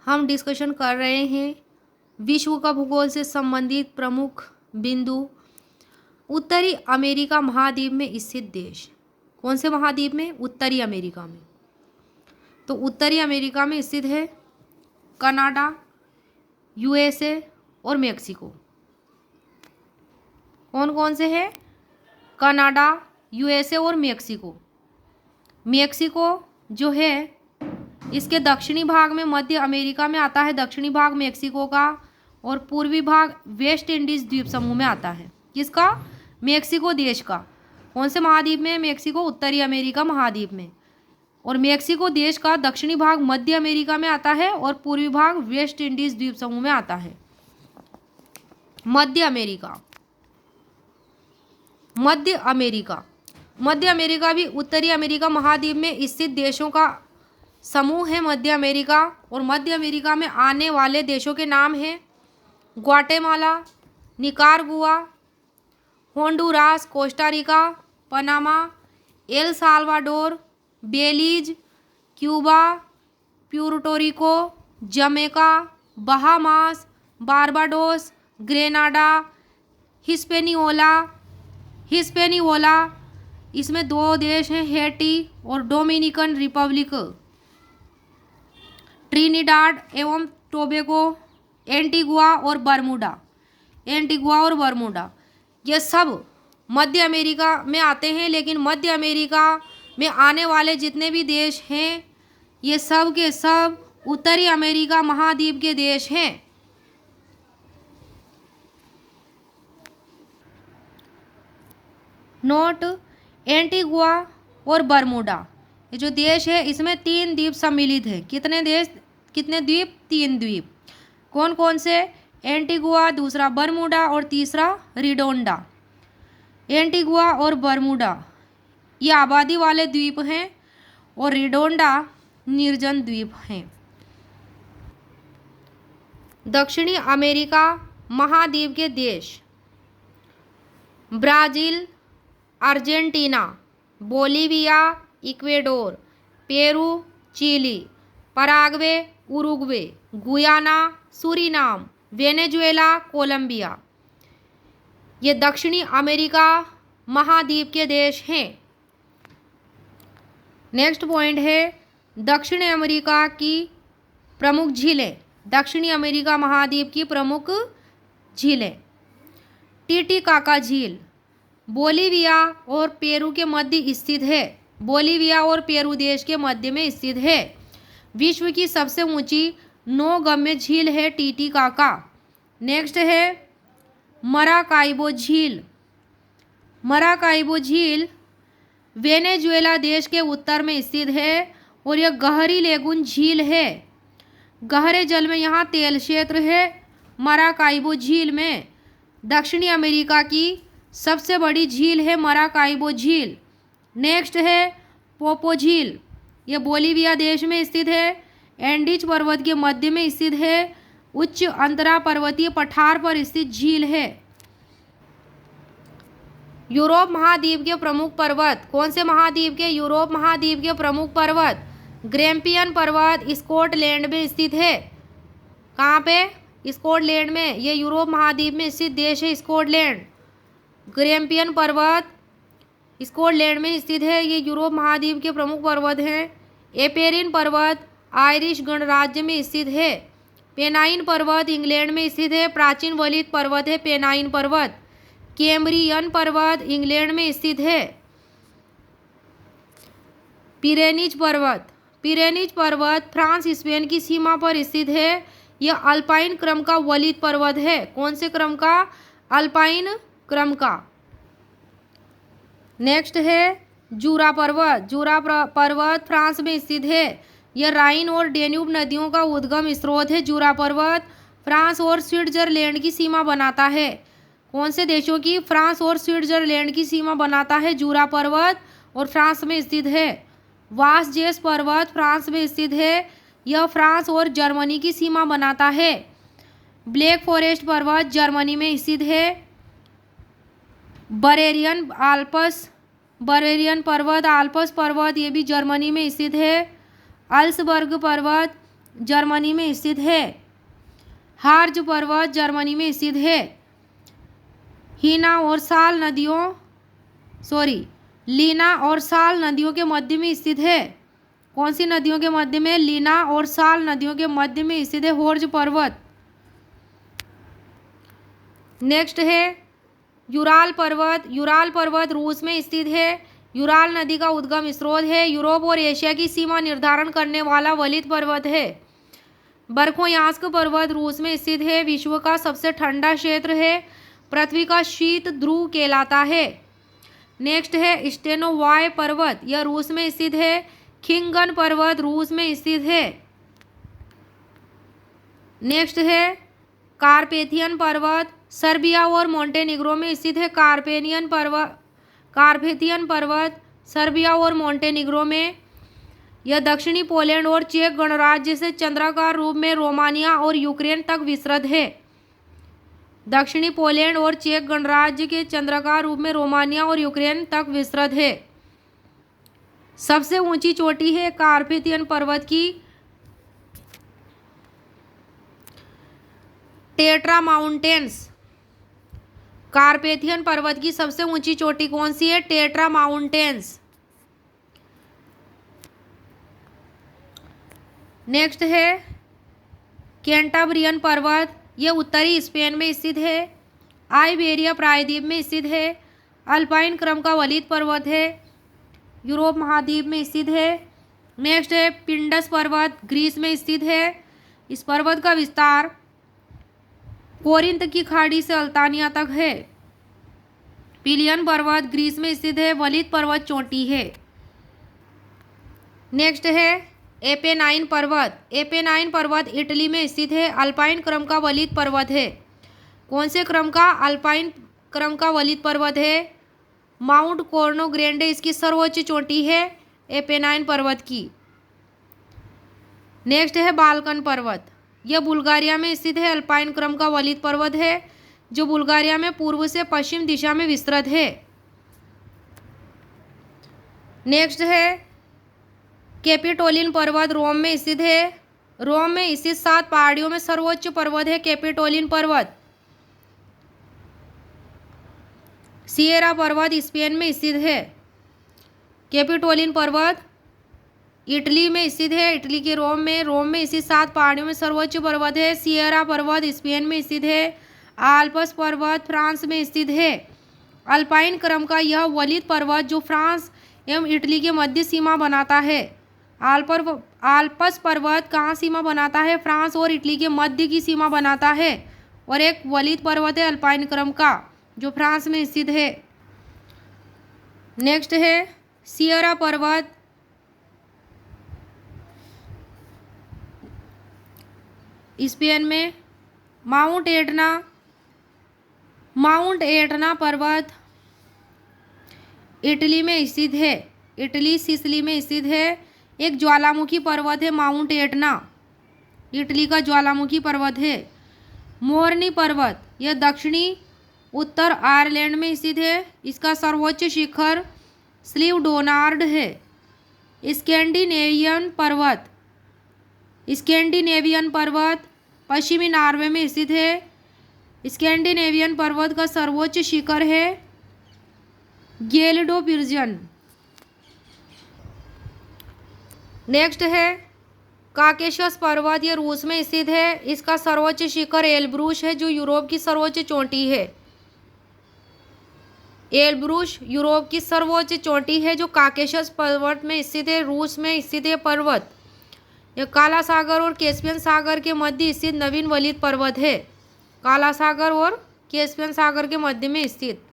हम डिस्कशन कर रहे हैं विश्व का भूगोल से संबंधित प्रमुख बिंदु। उत्तरी अमेरिका महाद्वीप में स्थित देश। कौन से महाद्वीप में? उत्तरी अमेरिका में। तो उत्तरी अमेरिका में स्थित है कनाडा, यूएसए और मेक्सिको। कौन कौन से है? कनाडा, यूएसए और मेक्सिको। मेक्सिको जो है इसके दक्षिणी भाग में मध्य अमेरिका में आता है, दक्षिणी भाग मेक्सिको का, और पूर्वी भाग वेस्ट इंडीज द्वीप समूह में आता है। किसका? मेक्सिको देश का। कौन से महाद्वीप में? मेक्सिको उत्तरी अमेरिका महाद्वीप में। और मेक्सिको देश का दक्षिणी भाग मध्य अमेरिका में आता है और पूर्वी भाग वेस्ट इंडीज द्वीप समूह में आता है। मध्य अमेरिका, मध्य अमेरिका, मध्य अमेरिका भी उत्तरी अमेरिका महाद्वीप में स्थित देशों का समूह है मध्य अमेरिका। और मध्य अमेरिका में आने वाले देशों के नाम हैं Guatemala, Nicaragua, Honduras, Costa Rica, Panama, El Salvador, Belize, Cuba, Puerto Rico, Jamaica, Bahamas, Barbados, Grenada, Hispaniola. इसमें दो देश हैं, हैटी और डोमिनिकन रिपब्लिक, ट्रिनिडाड एवं टोबैगो, एंटीगुआ और बरमूडा। ये सब मध्य अमेरिका में आते हैं। लेकिन मध्य अमेरिका में आने वाले जितने भी देश हैं ये सब के सब उत्तरी अमेरिका महाद्वीप के देश हैं। नोट: एंटीगुआ और बरमूडा ये जो देश है इसमें 3 द्वीप सम्मिलित है। कितने द्वीप? 3 द्वीप। कौन कौन से? एंटीगुआ, दूसरा बरमूडा और तीसरा रिडोंडा। एंटीगुआ और बरमूडा ये आबादी वाले द्वीप हैं और रिडोंडा निर्जन द्वीप हैं। दक्षिणी अमेरिका महाद्वीप के देश: Brazil, Argentina, Bolivia, Ecuador, Peru, Chile, Paraguay, Uruguay, Guyana, Suriname, Venezuela, Colombia. ये दक्षिणी अमेरिका महाद्वीप के देश हैं। नेक्स्ट पॉइंट है दक्षिण अमेरिका की प्रमुख झीलें। दक्षिणी अमेरिका महाद्वीप की प्रमुख झीलें: टिटिकाका झील बोलिविया और पेरू के मध्य स्थित है। बोलिविया और पेरू देश के मध्य में स्थित है। विश्व की सबसे ऊंची नौगम्य झील है टिटिकाका। नेक्स्ट है मराकाइबो झील। मराकाइबो झील वेनेजुएला देश के उत्तर में स्थित है और यह गहरी लेगून झील है। गहरे जल में यहाँ तेल क्षेत्र है। मराकाइबो झील में दक्षिणी अमेरिका की सबसे बड़ी झील है मराकाइबो झील। नेक्स्ट है पोपो झील। यह बोलिविया देश में स्थित है। एंडीज पर्वत के मध्य में स्थित है। उच्च अंतरा पर्वतीय पठार पर स्थित झील है। यूरोप महाद्वीप के प्रमुख पर्वत। कौन से महाद्वीप के? यूरोप महाद्वीप के प्रमुख पर्वत: ग्रैम्पियन पर्वत स्कॉटलैंड में स्थित है। कहाँ पे? स्कॉटलैंड में। ये यूरोप महाद्वीप में स्थित देश है स्कॉटलैंड। ग्रैम्पियन पर्वत स्कॉटलैंड में स्थित है। ये यूरोप महाद्वीप के प्रमुख पर्वत हैं। एपेरिन पर्वत आयरिश गणराज्य में स्थित है। पेनाइन पर्वत इंग्लैंड में स्थित है। प्राचीन वलित पर्वत है पेनाइन पर्वत। कैम्ब्रियन पर्वत इंग्लैंड में स्थित है। पिरेनीज पर्वत फ्रांस स्पेन की सीमा पर स्थित है। यह अल्पाइन क्रम का वलित पर्वत है। कौन से क्रम का? अल्पाइन क्रम का। नेक्स्ट है जूरा पर्वत फ्रांस में स्थित है। यह राइन और डेन्यूब नदियों का उद्गम स्रोत है। जूरा पर्वत फ्रांस और स्विट्जरलैंड की सीमा बनाता है। कौन से देशों की? फ्रांस और स्विट्जरलैंड की सीमा बनाता है जूरा पर्वत और फ्रांस में स्थित है। वासजेस पर्वत फ्रांस में स्थित है। यह फ्रांस और जर्मनी की सीमा बनाता है। ब्लैक फॉरेस्ट पर्वत जर्मनी में स्थित है। बरेरियन पर्वत आल्प्स पर्वत ये भी जर्मनी में स्थित है। अल्सबर्ग पर्वत जर्मनी में स्थित है। हार्ज पर्वत जर्मनी में स्थित है। लीना और साल नदियों के मध्य में स्थित है। कौन सी नदियों के मध्य में? लीना और साल नदियों के मध्य में स्थित है होर्ज पर्वत। नेक्स्ट है यूराल पर्वत। यूराल पर्वत रूस में स्थित है। यूराल नदी का उद्गम स्रोत है। यूरोप और एशिया की सीमा निर्धारण करने वाला वलित पर्वत है। बर्खोयांस्क पर्वत रूस में स्थित है। विश्व का सबसे ठंडा क्षेत्र है। पृथ्वी का शीत ध्रुव कहलाता है। नेक्स्ट है स्टेनोवाय पर्वत, यह रूस में स्थित है। खिंगन पर्वत रूस में स्थित है। नेक्स्ट है कार्पेथियन पर्वत, सर्बिया और मोंटेनिग्रो में स्थित है। कार्पेथियन पर्वत सर्बिया और मोंटेनिग्रो में। यह दक्षिणी पोलैंड और चेक गणराज्य से चंद्राकार रूप में रोमानिया और यूक्रेन तक विस्तृत है। दक्षिणी पोलैंड और चेक गणराज्य के चंद्राकार रूप में रोमानिया और यूक्रेन तक विस्तृत है। सबसे ऊंची चोटी है कार्पेथियन पर्वत की टेट्रा माउंटेन्स। कार्पेथियन पर्वत की सबसे ऊंची चोटी कौन सी है? Tetra mountains. नेक्स्ट है कैंटाब्रियन पर्वत, यह उत्तरी स्पेन में स्थित है। आइबेरिया प्रायद्वीप में स्थित है। अल्पाइन क्रम का वलित पर्वत है। यूरोप महाद्वीप में स्थित है। नेक्स्ट है पिंडस पर्वत, ग्रीस में स्थित है। इस पर्वत का विस्तार कोरिंथ की खाड़ी से अल्तानिया तक है। पिलियन पर्वत ग्रीस में स्थित है। वलित पर्वत चोटी है। नेक्स्ट है एपेनाइन पर्वत। एपेनाइन पर्वत इटली में स्थित है। अल्पाइन क्रम का वलित पर्वत है। कौन से क्रम का? अल्पाइन क्रम का वलित पर्वत है। माउंट कोर्नो ग्रेंडे इसकी सर्वोच्च चोटी है एपेनाइन पर्वत की। नेक्स्ट है बाल्कन पर्वत, यह बुल्गारिया में स्थित है। अल्पाइन क्रम का वलित पर्वत है जो बुल्गारिया में पूर्व से पश्चिम दिशा में विस्तृत है। नेक्स्ट है कैपिटोलिन पर्वत, रोम में स्थित है। रोम में स्थित 7 पहाड़ियों में सर्वोच्च पर्वत है कैपिटोलिन पर्वत। सिएरा पर्वत स्पेन में स्थित है। कैपिटोलिन पर्वत इटली में स्थित है। इटली के रोम में स्थित 7 पहाड़ियों में सर्वोच्च पर्वत है। सिएरा पर्वत स्पेन में स्थित है। आल्प्स पर्वत फ्रांस में स्थित है। अल्पाइन क्रम का यह वलित पर्वत जो फ्रांस एवं इटली के मध्य सीमा बनाता है। आल्प्स पर्वत कहाँ सीमा बनाता है? फ्रांस और इटली के मध्य की सीमा बनाता है। और एक वलित पर्वत है अल्पाइन क्रम का जो फ्रांस में स्थित है। नेक्स्ट है सिएरा पर्वत, स्पेन में। माउंट एटना पर्वत इटली में स्थित है। इटली सिसिली में स्थित है। एक ज्वालामुखी पर्वत है माउंट एटना, इटली का ज्वालामुखी पर्वत है। मोरनी पर्वत, यह दक्षिणी उत्तर आयरलैंड में स्थित है। इसका सर्वोच्च शिखर स्लीवडोनार्ड है। स्कैंडिनेवियन पर्वत पश्चिमी नॉर्वे में स्थित है। स्कैंडिनेवियन पर्वत का सर्वोच्च शिखर है गेल्डोपिर्जन। नेक्स्ट है काकेशस पर्वत, यह रूस में स्थित है। इसका सर्वोच्च शिखर एल्ब्रूश है जो यूरोप की सर्वोच्च चोटी है। एल्ब्रूश यूरोप की सर्वोच्च चोटी है जो काकेशस पर्वत में स्थित है, रूस में स्थित है पर्वत। यह काला सागर और कैस्पियन सागर के मध्य स्थित नवीन वलित पर्वत है। काला सागर और कैस्पियन सागर के मध्य में स्थित।